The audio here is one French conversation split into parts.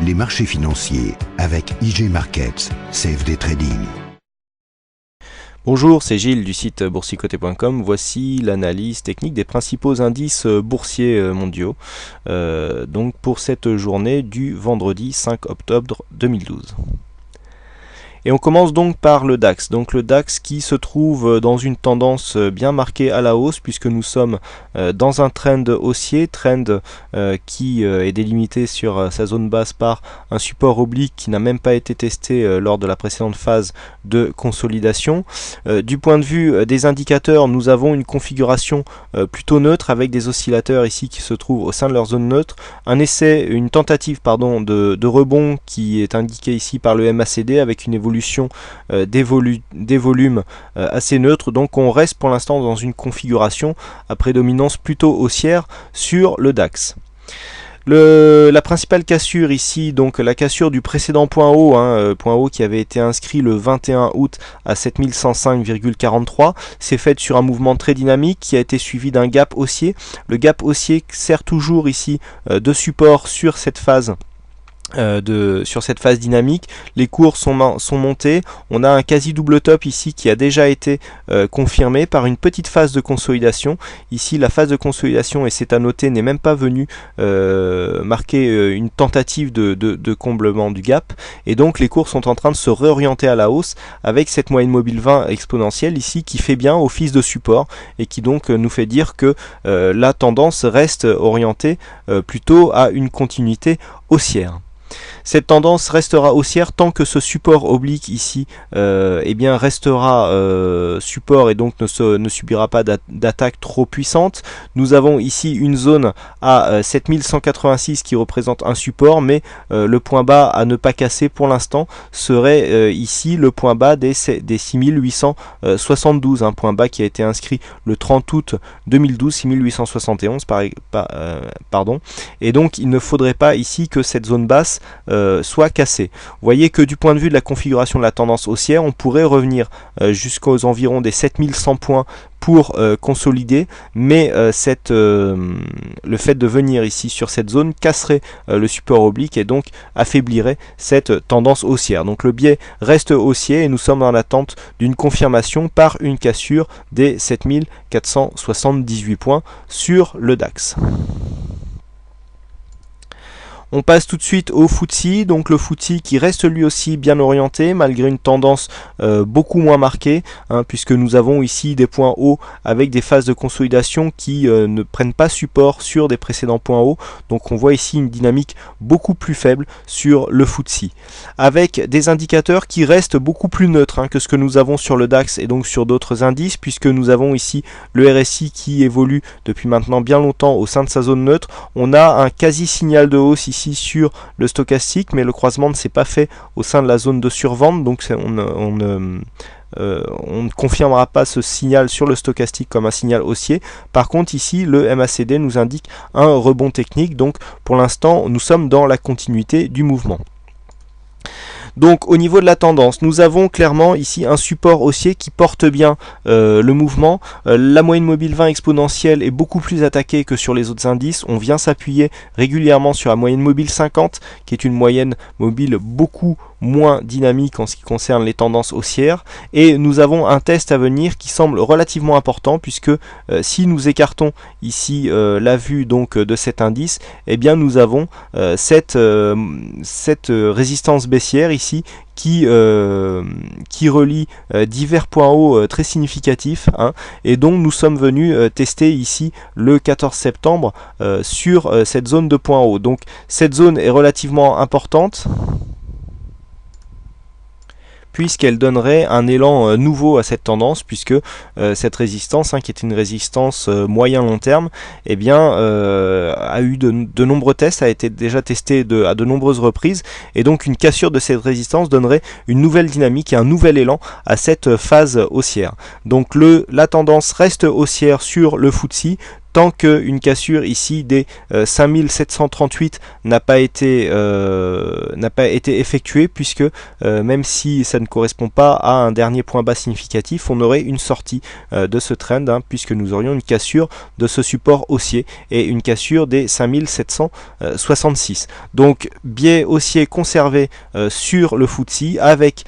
les marchés financiers avec IG Markets, CFD Trading. Bonjour, c'est Gilles du site boursicoté.com. Voici l'analyse technique des principaux indices boursiers mondiaux donc pour cette journée du vendredi 5 octobre 2012. Et on commence donc par le DAX. Donc le DAX qui se trouve dans une tendance bien marquée à la hausse puisque nous sommes dans un trend haussier, qui est délimité sur sa zone basse par un support oblique qui n'a même pas été testé lors de la précédente phase de consolidation. Du point de vue des indicateurs, nous avons une configuration plutôt neutre avec des oscillateurs ici qui se trouvent au sein de leur zone neutre. Une tentative de rebond qui est indiquée ici par le MACD avec une évolution des volumes assez neutres. Donc on reste pour l'instant dans une configuration à prédominance plutôt haussière sur le DAX. La principale cassure ici, donc la cassure du précédent point haut, qui avait été inscrit le 21 août à 7105,43, c'est faite sur un mouvement très dynamique qui a été suivi d'un gap haussier. Le gap haussier sert toujours ici de support sur cette phase. Sur cette phase dynamique, les cours sont montés. On a un quasi double top ici qui a déjà été confirmé par une petite phase de consolidation. Ici la phase de consolidation, et c'est à noter, n'est même pas venue marquer une tentative de comblement du gap, et donc les cours sont en train de se réorienter à la hausse avec cette moyenne mobile 20 exponentielle ici qui fait bien office de support et qui donc nous fait dire que la tendance reste orientée plutôt à une continuité haussière. Cette tendance restera haussière tant que ce support oblique ici restera support et donc ne subira pas d'attaque trop puissante. Nous avons ici une zone à 7186 qui représente un support, mais le point bas à ne pas casser pour l'instant serait ici le point bas des 6872, un point bas qui a été inscrit le 30 août 2012, 6871 pardon, et donc il ne faudrait pas ici que cette zone basse soit cassée. Vous voyez que du point de vue de la configuration de la tendance haussière, on pourrait revenir jusqu'aux environs des 7100 points pour consolider, mais le fait de venir ici sur cette zone casserait le support oblique et donc affaiblirait cette tendance haussière. Donc le biais reste haussier et nous sommes dans l'attente d'une confirmation par une cassure des 7478 points sur le DAX. On passe tout de suite au FTSE, donc le FTSE qui reste lui aussi bien orienté malgré une tendance beaucoup moins marquée, puisque nous avons ici des points hauts avec des phases de consolidation qui ne prennent pas support sur des précédents points hauts. Donc on voit ici une dynamique beaucoup plus faible sur le FTSE, avec des indicateurs qui restent beaucoup plus neutres que ce que nous avons sur le DAX et donc sur d'autres indices, puisque nous avons ici le RSI qui évolue depuis maintenant bien longtemps au sein de sa zone neutre. On a un quasi signal de hausse ici sur le stochastique, mais le croisement ne s'est pas fait au sein de la zone de survente, donc on ne confirmera pas ce signal sur le stochastique comme un signal haussier. Par contre ici le MACD nous indique un rebond technique, donc pour l'instant nous sommes dans la continuité du mouvement. Donc au niveau de la tendance, nous avons clairement ici un support haussier qui porte bien le mouvement. La moyenne mobile 20 exponentielle est beaucoup plus attaquée que sur les autres indices. On vient s'appuyer régulièrement sur la moyenne mobile 50, qui est une moyenne mobile beaucoup moins dynamique en ce qui concerne les tendances haussières, et nous avons un test à venir qui semble relativement important, puisque si nous écartons ici la vue donc de cet indice, eh bien nous avons cette résistance baissière ici qui relie divers points hauts très significatifs, et donc nous sommes venus tester ici le 14 septembre sur cette zone de points hauts. Donc cette zone est relativement importante, puisqu'elle donnerait un élan nouveau à cette tendance, puisque cette résistance, qui est une résistance moyen-long terme, a eu de nombreux tests, a été déjà testée à de nombreuses reprises, et donc une cassure de cette résistance donnerait une nouvelle dynamique et un nouvel élan à cette phase haussière. Donc la tendance reste haussière sur le FTSE, tant qu'une cassure ici des 5738 n'a pas été effectué, puisque même si ça ne correspond pas à un dernier point bas significatif, on aurait une sortie de ce trend, puisque nous aurions une cassure de ce support haussier et une cassure des 5766. Donc biais haussier conservé sur le FTSE, avec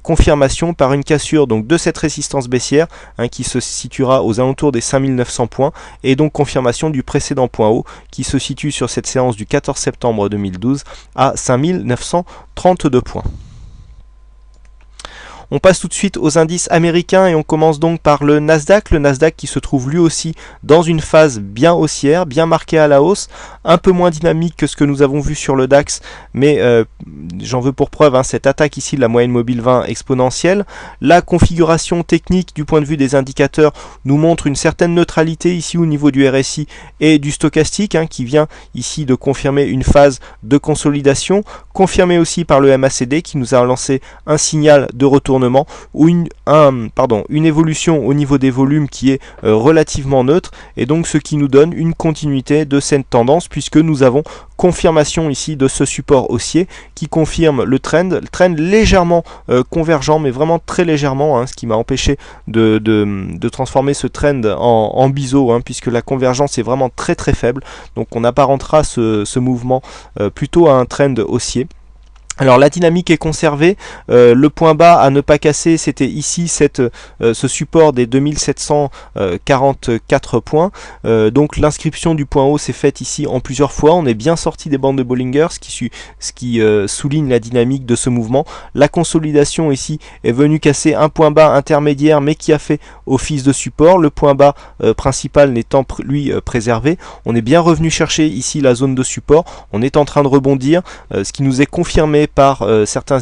confirmation par une cassure donc de cette résistance baissière qui se situera aux alentours des 5900 points, et donc confirmation du précédent point haut qui se situe sur cette séance du 14 septembre 2012 à 5932 points. On passe tout de suite aux indices américains et on commence donc par le Nasdaq qui se trouve lui aussi dans une phase bien haussière, bien marquée à la hausse, un peu moins dynamique que ce que nous avons vu sur le DAX, mais j'en veux pour preuve cette attaque ici de la moyenne mobile 20 exponentielle. La configuration technique du point de vue des indicateurs nous montre une certaine neutralité ici au niveau du RSI et du stochastique, qui vient ici de confirmer une phase de consolidation, confirmée aussi par le MACD qui nous a lancé un signal de retournement ou une évolution au niveau des volumes qui est relativement neutre, et donc ce qui nous donne une continuité de cette tendance, puisque nous avons confirmation ici de ce support haussier qui confirme le trend légèrement convergent, mais vraiment très légèrement, ce qui m'a empêché de transformer ce trend en biseau, puisque la convergence est vraiment très très faible, donc on apparentera ce mouvement plutôt à un trend haussier. Alors la dynamique est conservée, le point bas à ne pas casser, c'était ici ce support des 2744 points, donc l'inscription du point haut s'est faite ici en plusieurs fois, on est bien sorti des bandes de Bollinger, ce qui souligne la dynamique de ce mouvement. La consolidation ici est venue casser un point bas intermédiaire, mais qui a fait office de support, le point bas principal n'étant lui préservé. On est bien revenu chercher ici la zone de support, on est en train de rebondir, ce qui nous est confirmé par certains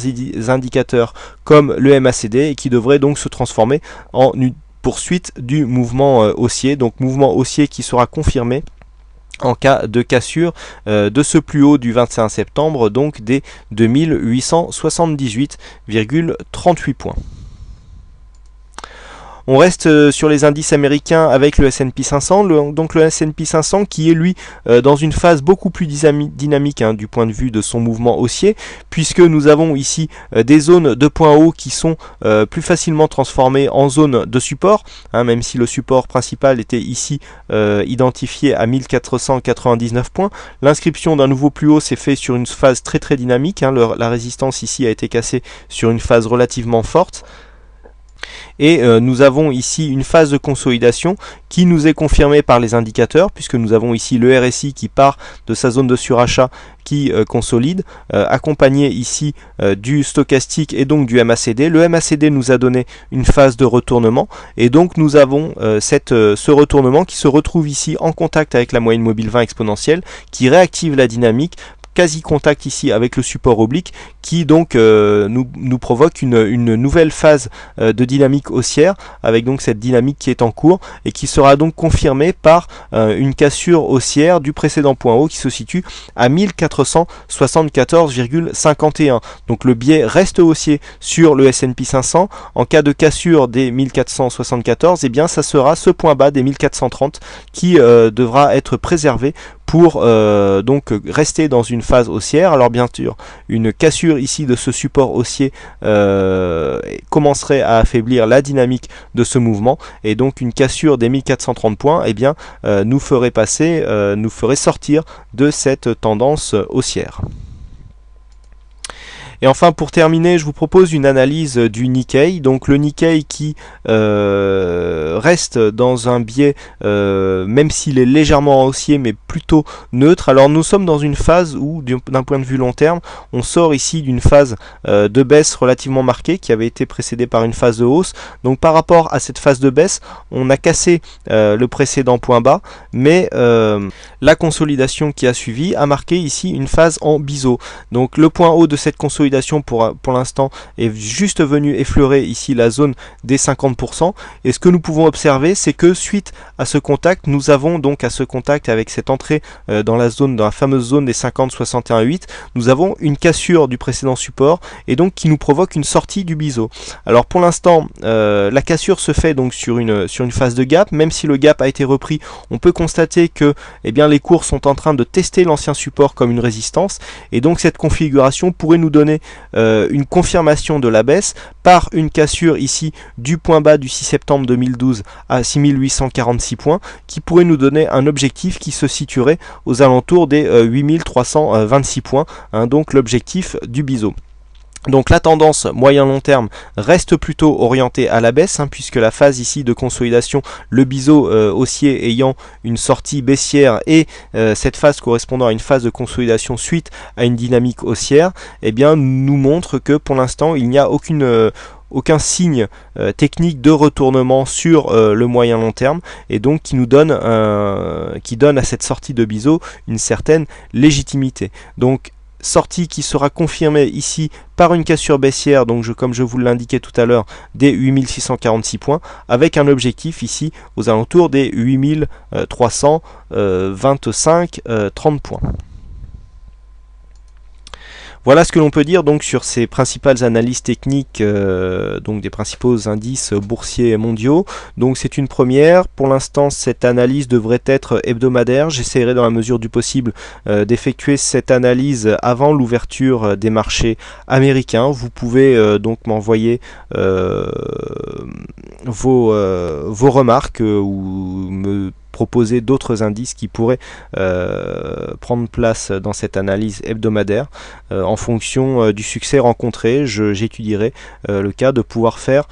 indicateurs comme le MACD, et qui devrait donc se transformer en une poursuite du mouvement haussier, donc mouvement haussier qui sera confirmé en cas de cassure de ce plus haut du 21 septembre, donc des 2878,38 points. On reste sur les indices américains avec le S&P 500, donc le S&P 500 qui est lui dans une phase beaucoup plus dynamique du point de vue de son mouvement haussier, puisque nous avons ici des zones de points hauts qui sont plus facilement transformées en zones de support, même si le support principal était ici identifié à 1499 points. L'inscription d'un nouveau plus haut s'est fait sur une phase très très dynamique, la résistance ici a été cassée sur une phase relativement forte. Et nous avons ici une phase de consolidation qui nous est confirmée par les indicateurs, puisque nous avons ici le RSI qui part de sa zone de surachat qui consolide, accompagné ici du stochastique et donc du MACD. Le MACD nous a donné une phase de retournement, et donc nous avons ce retournement qui se retrouve ici en contact avec la moyenne mobile 20 exponentielle, qui réactive la dynamique, quasi contact ici avec le support oblique, qui donc nous provoque une nouvelle phase de dynamique haussière, avec donc cette dynamique qui est en cours et qui sera donc confirmée par une cassure haussière du précédent point haut qui se situe à 1474,51. Donc le biais reste haussier sur le S&P 500. En cas de cassure des 1474, eh bien ça sera ce point bas des 1430 qui devra être préservé pour donc rester dans une phase haussière. Alors bien sûr, une cassure ici de ce support haussier commencerait à affaiblir la dynamique de ce mouvement, et donc une cassure des 1430 points nous ferait sortir de cette tendance haussière. Et enfin, pour terminer, je vous propose une analyse du Nikkei. Donc le Nikkei qui reste dans un biais, même s'il est légèrement haussier, mais plutôt neutre. Alors nous sommes dans une phase où, d'un point de vue long terme, on sort ici d'une phase de baisse relativement marquée, qui avait été précédée par une phase de hausse. Donc par rapport à cette phase de baisse, on a cassé le précédent point bas, mais la consolidation qui a suivi a marqué ici une phase en biseau. Donc le point haut de cette consolidation consolidation pour l'instant est juste venue effleurer ici la zone des 50%. Et ce que nous pouvons observer, c'est que suite à ce contact, nous avons donc à ce contact avec cette entrée dans la fameuse zone des 50-61,8, nous avons une cassure du précédent support et donc qui nous provoque une sortie du biseau. Alors pour l'instant, la cassure se fait donc sur une phase de gap. Même si le gap a été repris, on peut constater que les cours sont en train de tester l'ancien support comme une résistance, et donc cette configuration pourrait nous donner une confirmation de la baisse par une cassure ici du point bas du 6 septembre 2012 à 6846 points, qui pourrait nous donner un objectif qui se situerait aux alentours des 8326 points, donc l'objectif du biseau. Donc la tendance moyen-long terme reste plutôt orientée à la baisse, puisque la phase ici de consolidation, le biseau haussier ayant une sortie baissière et cette phase correspondant à une phase de consolidation suite à une dynamique haussière, nous montre que pour l'instant il n'y a aucun signe technique de retournement sur le moyen long terme, et donc qui donne à cette sortie de biseau une certaine légitimité. Donc sortie qui sera confirmée ici par une cassure baissière, donc comme je vous l'indiquais tout à l'heure, des 8646 points, avec un objectif ici aux alentours des 8325-30 points. Voilà ce que l'on peut dire donc sur ces principales analyses techniques donc des principaux indices boursiers mondiaux. Donc c'est une première. Pour l'instant, cette analyse devrait être hebdomadaire. J'essaierai dans la mesure du possible d'effectuer cette analyse avant l'ouverture des marchés américains. Vous pouvez donc m'envoyer vos remarques ou me proposer d'autres indices qui pourraient prendre place dans cette analyse hebdomadaire. En fonction du succès rencontré, j'étudierai le cas de pouvoir faire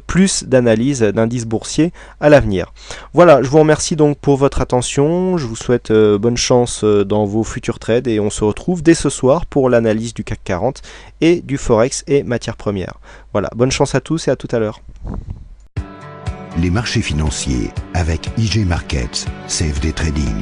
plus d'analyses d'indices boursiers à l'avenir. Voilà, je vous remercie donc pour votre attention, je vous souhaite bonne chance dans vos futurs trades et on se retrouve dès ce soir pour l'analyse du CAC 40 et du Forex et matières premières. Voilà, bonne chance à tous et à tout à l'heure. Les marchés financiers avec IJ Markets, CFD Trading.